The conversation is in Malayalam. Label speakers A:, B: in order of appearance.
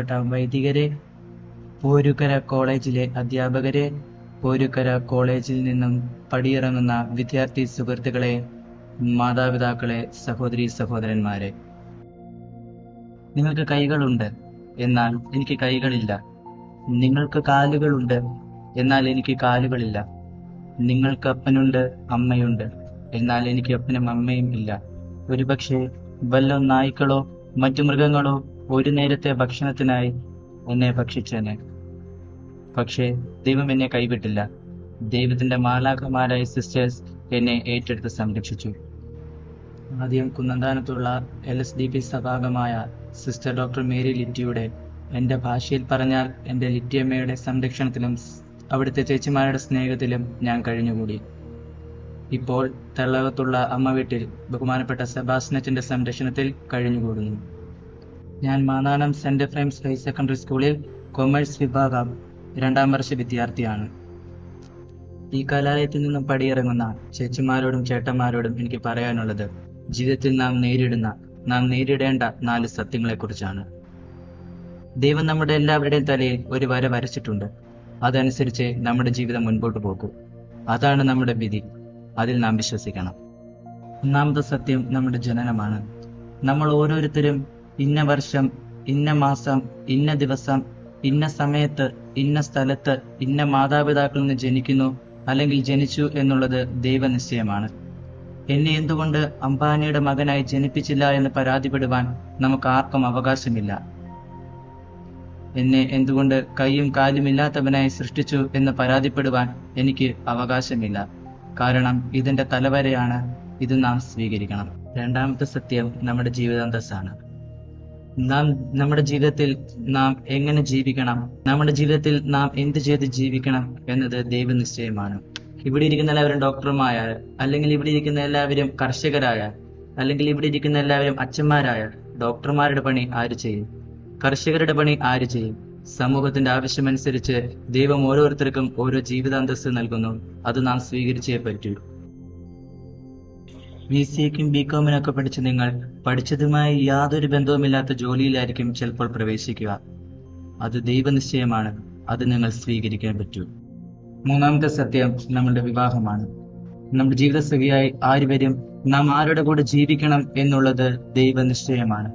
A: ബഹുമാനപ്പെട്ട വൈദികരെ, പോരുക്കര കോളേജിലെ അധ്യാപകരെ, പോരുക്കര കോളേജിൽ നിന്നും പടിയിറങ്ങുന്ന വിദ്യാർത്ഥി സുഹൃത്തുക്കളെ, മാതാപിതാക്കളെ, സഹോദരീ സഹോദരന്മാരെ. നിങ്ങൾക്ക് കൈകളുണ്ട്, എന്നാൽ എനിക്ക് കൈകളില്ല. നിങ്ങൾക്ക് കാലുകളുണ്ട്, എന്നാൽ എനിക്ക് കാലുകളില്ല. നിങ്ങൾക്ക് അപ്പനുണ്ട്, അമ്മയുണ്ട്, എന്നാൽ എനിക്ക് അപ്പനും അമ്മയും ഇല്ല. ഒരുപക്ഷെ വല്ല നായ്ക്കളോ മറ്റു മൃഗങ്ങളോ ഒരു നേരത്തെ ഭക്ഷണത്തിനായി എന്നെ ഭക്ഷിച്ചേനെ. പക്ഷേ ദൈവം എന്നെ കൈവിട്ടില്ല. ദൈവത്തിന്റെ മാലാഖമാരായ സിസ്റ്റേഴ്സ് എന്നെ ഏറ്റെടുത്ത് സംരക്ഷിച്ചു. ആദ്യം കുന്നന്താനത്തുള്ള LSDP സഭാംഗമായ സിസ്റ്റർ ഡോക്ടർ മേരി ലിറ്റിയുടെ, എൻ്റെ ഭാഷയിൽ പറഞ്ഞാൽ എൻ്റെ ലിറ്റിയമ്മയുടെ സംരക്ഷണത്തിലും അവിടുത്തെ ചേച്ചിമാരുടെ സ്നേഹത്തിലും ഞാൻ കഴിഞ്ഞുകൂടി. ഇപ്പോൾ തള്ളകത്തുള്ള അമ്മ വീട്ടിൽ ബഹുമാനപ്പെട്ട സെബാസ്റ്റിനറ്റിന്റെ സംരക്ഷണത്തിൽ കഴിഞ്ഞുകൂടുന്നു. ഞാൻ Mannanam saint Ephraim's higher secondary സ്കൂളിൽ കൊമേഴ്സ് വിഭാഗം 2ാം വർഷ വിദ്യാർത്ഥിയാണ്. ഈ കലാലയത്തിൽ നിന്നും പടിയിറങ്ങുന്ന ചേച്ചിമാരോടും ചേട്ടന്മാരോടും എനിക്ക് പറയാനുള്ളത്, ജീവിതത്തിൽ നാം നേരിടേണ്ട 4 സത്യങ്ങളെക്കുറിച്ചാണ്. ദൈവം നമ്മുടെ എല്ലാവരുടെയും തലയിൽ ഒരു വര വരച്ചിട്ടുണ്ട്. അതനുസരിച്ച് നമ്മുടെ ജീവിതം മുൻപോട്ട് പോകും. അതാണ് നമ്മുടെ വിധി. അതിൽ നാം വിശ്വസിക്കണം. ഒന്നാമത്തെ സത്യം നമ്മുടെ ജനനമാണ്. നമ്മൾ ഓരോരുത്തരും ഇന്ന വർഷം, ഇന്ന മാസം, ഇന്ന ദിവസം, ഇന്ന സമയത്ത്, ഇന്ന സ്ഥലത്ത്, ഇന്ന മാതാപിതാക്കളിൽ നിന്ന് ജനിക്കുന്നു അല്ലെങ്കിൽ ജനിച്ചു എന്നുള്ളത് ദൈവനിശ്ചയമാണ്. എന്നെ എന്തുകൊണ്ട് അംബാനിയുടെ മകനായി ജനിപ്പിച്ചില്ല എന്ന് പരാതിപ്പെടുവാൻ നമുക്ക് ആർക്കും അവകാശമില്ല. എന്നെ എന്തുകൊണ്ട് കൈയും കാലും ഇല്ലാത്തവനായി സൃഷ്ടിച്ചു എന്ന് പരാതിപ്പെടുവാൻ എനിക്ക് അവകാശമില്ല. കാരണം ഇതെന്റെ തലവരെയാണ്. ഇത് നാം സ്വീകരിക്കണം. രണ്ടാമത്തെ സത്യം നമ്മുടെ ജീവിതാന്തസ്സാണ്. നമ്മുടെ ജീവിതത്തിൽ നാം എങ്ങനെ ജീവിക്കണം, നമ്മുടെ ജീവിതത്തിൽ നാം എന്ത് ചെയ്ത് ജീവിക്കണം എന്നത് ദൈവനിശ്ചയമാണ്. ഇവിടെ ഇരിക്കുന്ന എല്ലാവരും ഡോക്ടർമാരായ, അല്ലെങ്കിൽ ഇവിടെ ഇരിക്കുന്ന എല്ലാവരും കർഷകരായാൽ, അല്ലെങ്കിൽ ഇവിടെ ഇരിക്കുന്ന എല്ലാവരും അച്ഛന്മാരായ, ഡോക്ടർമാരുടെ പണി ആര് ചെയ്യും? കർഷകരുടെ പണി ആര് ചെയ്യും? സമൂഹത്തിന്റെ ആവശ്യമനുസരിച്ച് ദൈവം ഓരോരുത്തർക്കും ഓരോ ജീവിതാന്തസ്സ് നൽകുന്നു. അത് നാം സ്വീകരിച്ചേ പറ്റൂ. BCAക്കും BComനൊക്കെ പഠിച്ച് നിങ്ങൾ പഠിച്ചതുമായി യാതൊരു ബന്ധവുമില്ലാത്ത ജോലിയിലായിരിക്കും ചിലപ്പോൾ പ്രവേശിക്കുക. അത് ദൈവനിശ്ചയമാണ്. അത് നിങ്ങൾ സ്വീകരിക്കാൻ പറ്റൂ. മൂന്നാമത്തെ സത്യം നമ്മുടെ വിവാഹമാണ്. നമ്മുടെ ജീവിതസഖിയായി ആര് വരും, നാം ആരുടെ കൂടെ ജീവിക്കണം എന്നുള്ളത് ദൈവനിശ്ചയമാണ്.